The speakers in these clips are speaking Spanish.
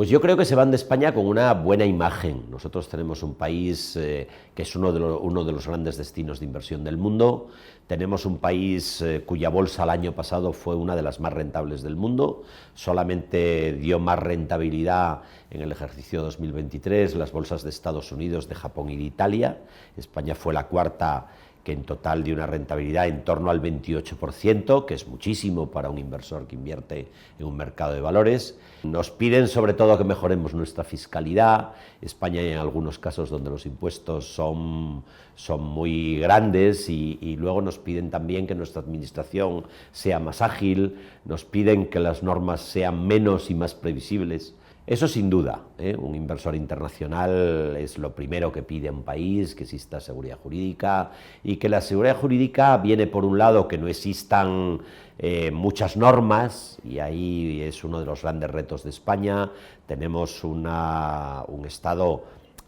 Pues yo creo que se van de España con una buena imagen. Nosotros tenemos un país que es uno de los grandes destinos de inversión del mundo. Tenemos un país cuya bolsa el año pasado fue una de las más rentables del mundo. Solamente dio más rentabilidad en el ejercicio 2023 las bolsas de Estados Unidos, de Japón y de Italia. España fue la cuarta, que en total dio una rentabilidad en torno al 28%, que es muchísimo para un inversor que invierte en un mercado de valores. Nos piden sobre todo que mejoremos nuestra fiscalidad. España hay en algunos casos donde los impuestos son muy grandes y luego nos piden también que nuestra administración sea más ágil, nos piden que las normas sean menos y más previsibles. Eso sin duda, un inversor internacional es lo primero que pide a un país, que exista seguridad jurídica, y que la seguridad jurídica viene por un lado que no existan muchas normas, y ahí es uno de los grandes retos de España. Tenemos un Estado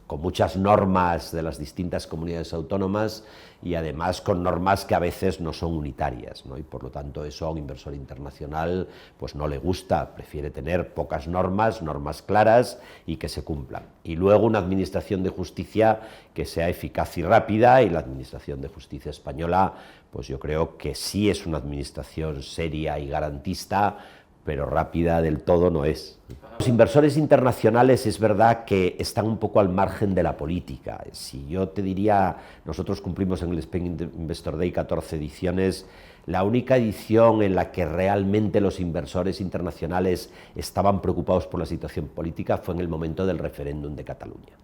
con muchas normas de las distintas comunidades autónomas y además con normas que a veces no son unitarias, ¿no? Y por lo tanto eso a un inversor internacional pues no le gusta, prefiere tener pocas normas claras y que se cumplan. Y luego una administración de justicia que sea eficaz y rápida, y la administración de justicia española pues yo creo que sí es una administración seria y garantista, pero rápida del todo no es. Los inversores internacionales es verdad que están un poco al margen de la política. Si yo te diría, nosotros cumplimos en el Spain Investor Day 14 ediciones, la única edición en la que realmente los inversores internacionales estaban preocupados por la situación política fue en el momento del referéndum de Cataluña.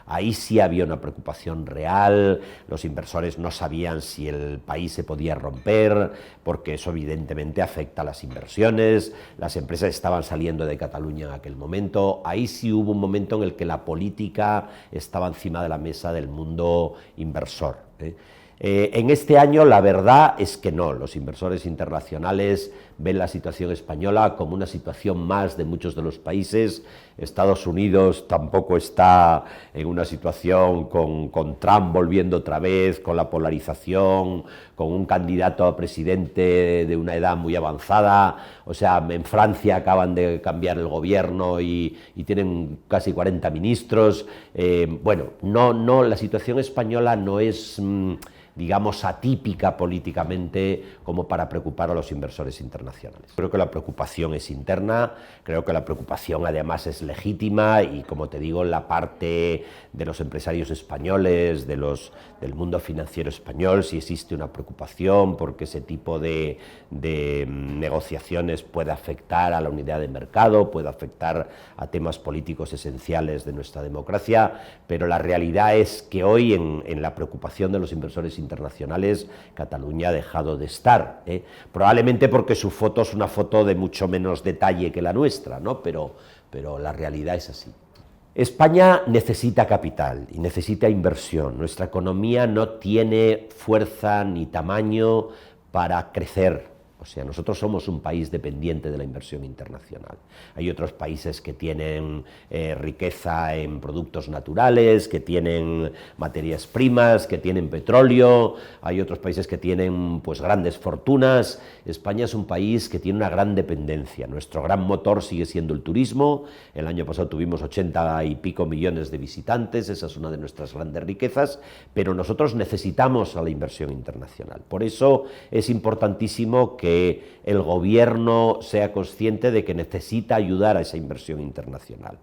Ahí sí había una preocupación real, los inversores no sabían si el país se podía romper, porque eso evidentemente afecta a las inversiones, las empresas estaban saliendo de Cataluña en aquel momento. Ahí sí hubo un momento en el que la política estaba encima de la mesa del mundo inversor. En este año la verdad es que no, los inversores internacionales ven la situación española como una situación más de muchos de los países. Estados Unidos tampoco está en una situación con Trump volviendo otra vez, con la polarización, con un candidato a presidente de una edad muy avanzada. O sea, en Francia acaban de cambiar el gobierno y tienen casi 40 ministros. Bueno, la situación española no es digamos, atípica políticamente como para preocupar a los inversores internacionales. Creo que la preocupación es interna, creo que la preocupación además es legítima y, como te digo, la parte de los empresarios españoles, del mundo financiero español, si existe una preocupación porque ese tipo de negociaciones puede afectar a la unidad de mercado, puede afectar a temas políticos esenciales de nuestra democracia, pero la realidad es que hoy en la preocupación de los inversores internacionales, Cataluña ha dejado de estar, probablemente porque su foto es una foto de mucho menos detalle que la nuestra, ¿no? Pero la realidad es así. España necesita capital y necesita inversión. Nuestra economía no tiene fuerza ni tamaño para crecer. O sea, nosotros somos un país dependiente de la inversión internacional. Hay otros países que tienen riqueza en productos naturales, que tienen materias primas, que tienen petróleo, hay otros países que tienen pues grandes fortunas. España es un país que tiene una gran dependencia. Nuestro gran motor sigue siendo el turismo. El año pasado tuvimos 80 y pico millones de visitantes, esa es una de nuestras grandes riquezas, pero nosotros necesitamos a la inversión internacional. Por eso es importantísimo que el gobierno sea consciente de que necesita ayudar a esa inversión internacional,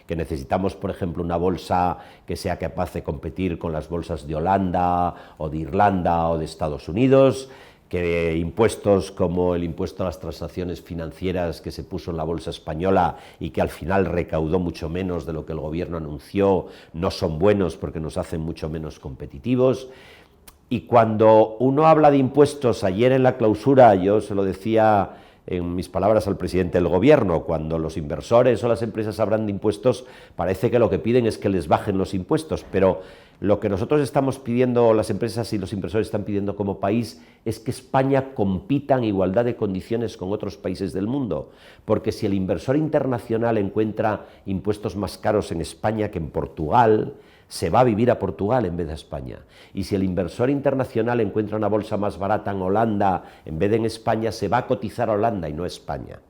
que necesitamos, por ejemplo, una bolsa que sea capaz de competir con las bolsas de Holanda o de Irlanda o de Estados Unidos, que impuestos como el impuesto a las transacciones financieras que se puso en la bolsa española y que al final recaudó mucho menos de lo que el gobierno anunció, no son buenos porque nos hacen mucho menos competitivos. Y cuando uno habla de impuestos, ayer en la clausura yo se lo decía en mis palabras al presidente del gobierno, cuando los inversores o las empresas hablan de impuestos, parece que lo que piden es que les bajen los impuestos, pero lo que nosotros estamos pidiendo, las empresas y los inversores están pidiendo como país, es que España compita en igualdad de condiciones con otros países del mundo, porque si el inversor internacional encuentra impuestos más caros en España que en Portugal, se va a vivir a Portugal en vez de a España. Y si el inversor internacional encuentra una bolsa más barata en Holanda en vez de en España, se va a cotizar a Holanda y no a España.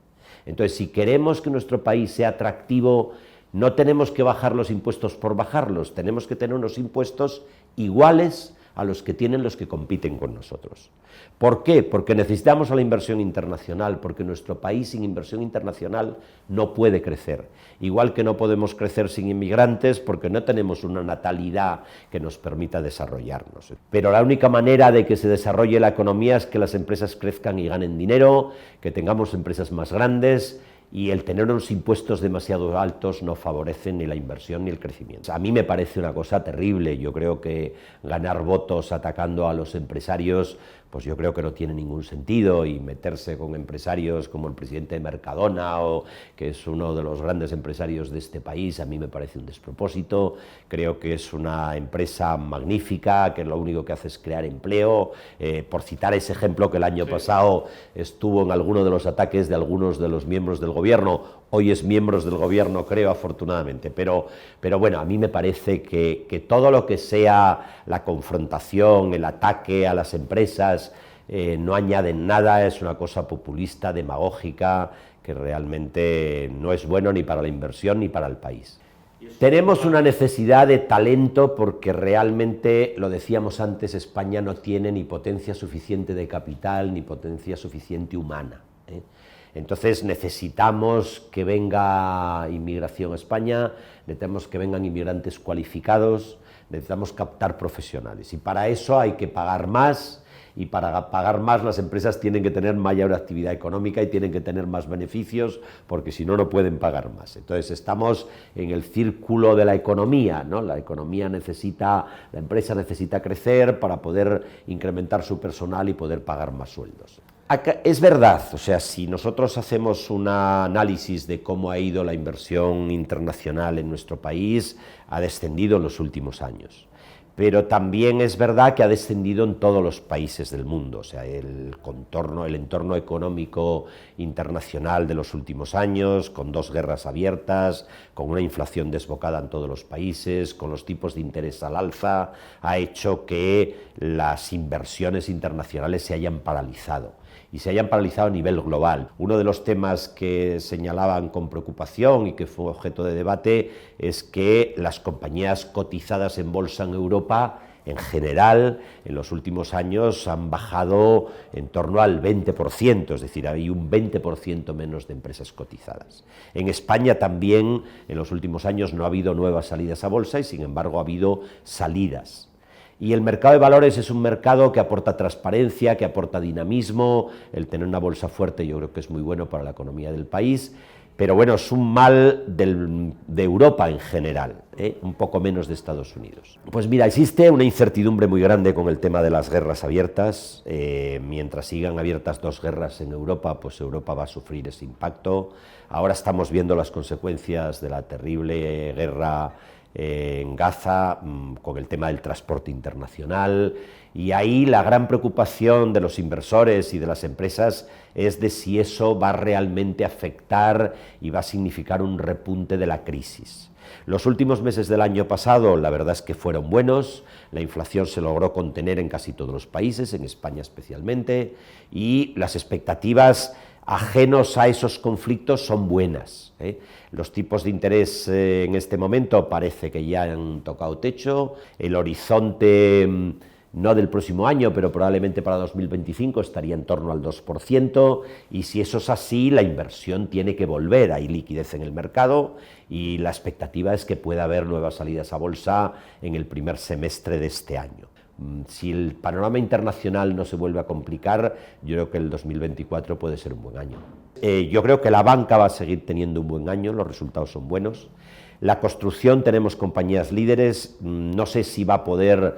Entonces, si queremos que nuestro país sea atractivo No tenemos que bajar los impuestos por bajarlos, tenemos que tener unos impuestos iguales a los que tienen los que compiten con nosotros. ¿Por qué? Porque necesitamos a la inversión internacional, porque nuestro país sin inversión internacional no puede crecer. Igual que no podemos crecer sin inmigrantes, porque no tenemos una natalidad que nos permita desarrollarnos. Pero la única manera de que se desarrolle la economía es que las empresas crezcan y ganen dinero, que tengamos empresas más grandes, y el tener unos impuestos demasiado altos no favorecen ni la inversión ni el crecimiento. A mí me parece una cosa terrible. Yo creo que ganar votos atacando a los empresarios, pues yo creo que no tiene ningún sentido, y meterse con empresarios como el presidente de Mercadona, que es uno de los grandes empresarios de este país, a mí me parece un despropósito. Creo que es una empresa magnífica, que lo único que hace es crear empleo. Por citar ese ejemplo, que el año pasado estuvo en alguno de los ataques de algunos de los miembros del gobierno, hoy es miembros del gobierno, creo, afortunadamente, pero bueno, a mí me parece que todo lo que sea la confrontación, el ataque a las empresas, no añaden nada, es una cosa populista, demagógica, que realmente no es bueno ni para la inversión ni para el país. Tenemos una necesidad de talento porque realmente, lo decíamos antes, España no tiene ni potencia suficiente de capital ni potencia suficiente humana, ¿eh? Entonces necesitamos que venga inmigración a España, necesitamos que vengan inmigrantes cualificados, necesitamos captar profesionales, y para eso hay que pagar más, y para pagar más las empresas tienen que tener mayor actividad económica y tienen que tener más beneficios, porque si no, no pueden pagar más. Entonces estamos en el círculo de la economía, ¿no? La empresa necesita crecer para poder incrementar su personal y poder pagar más sueldos. Es verdad, o sea, si nosotros hacemos un análisis de cómo ha ido la inversión internacional en nuestro país, ha descendido en los últimos años. Pero también es verdad que ha descendido en todos los países del mundo, o sea, el entorno económico internacional de los últimos años, con 2 guerras abiertas, con una inflación desbocada en todos los países, con los tipos de interés al alza, ha hecho que las inversiones internacionales se hayan paralizado, y se hayan paralizado a nivel global. Uno de los temas que señalaban con preocupación y que fue objeto de debate es que las compañías cotizadas en bolsa en Europa, en general, en los últimos años han bajado en torno al 20%, es decir, hay un 20% menos de empresas cotizadas. En España también, en los últimos años, no ha habido nuevas salidas a bolsa y, sin embargo, ha habido salidas. Y el mercado de valores es un mercado que aporta transparencia, que aporta dinamismo. El tener una bolsa fuerte yo creo que es muy bueno para la economía del país, pero bueno, es un mal de Europa en general, un poco menos de Estados Unidos. Pues mira, existe una incertidumbre muy grande con el tema de las guerras abiertas. Mientras sigan abiertas 2 guerras en Europa, pues Europa va a sufrir ese impacto. Ahora estamos viendo las consecuencias de la terrible guerra en Gaza, con el tema del transporte internacional, y ahí la gran preocupación de los inversores y de las empresas es de si eso va realmente a afectar y va a significar un repunte de la crisis. Los últimos meses del año pasado, la verdad es que fueron buenos, la inflación se logró contener en casi todos los países, en España especialmente, y las expectativas ajenos a esos conflictos son buenas, ¿eh? Los tipos de interés en este momento parece que ya han tocado techo, el horizonte no del próximo año, pero probablemente para 2025 estaría en torno al 2%, y si eso es así, la inversión tiene que volver, hay liquidez en el mercado, y la expectativa es que pueda haber nuevas salidas a bolsa en el primer semestre de este año. Si el panorama internacional no se vuelve a complicar, yo creo que el 2024 puede ser un buen año. Yo creo que la banca va a seguir teniendo un buen año, los resultados son buenos. La construcción, tenemos compañías líderes, no sé si va a poder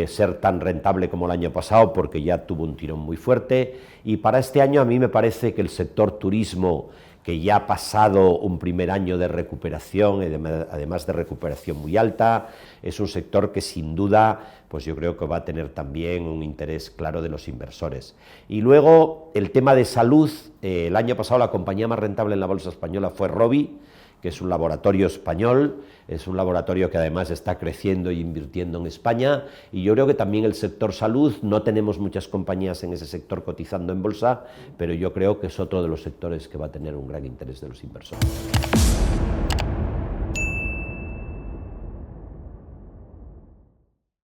ser tan rentable como el año pasado, porque ya tuvo un tirón muy fuerte, y para este año a mí me parece que el sector turismo, que ya ha pasado un primer año de recuperación, además de recuperación muy alta, es un sector que sin duda, pues yo creo que va a tener también un interés claro de los inversores. Y luego el tema de salud, el año pasado la compañía más rentable en la bolsa española fue Rovi, que es un laboratorio español, es un laboratorio que además está creciendo e invirtiendo en España, y yo creo que también el sector salud, no tenemos muchas compañías en ese sector cotizando en bolsa, pero yo creo que es otro de los sectores que va a tener un gran interés de los inversores.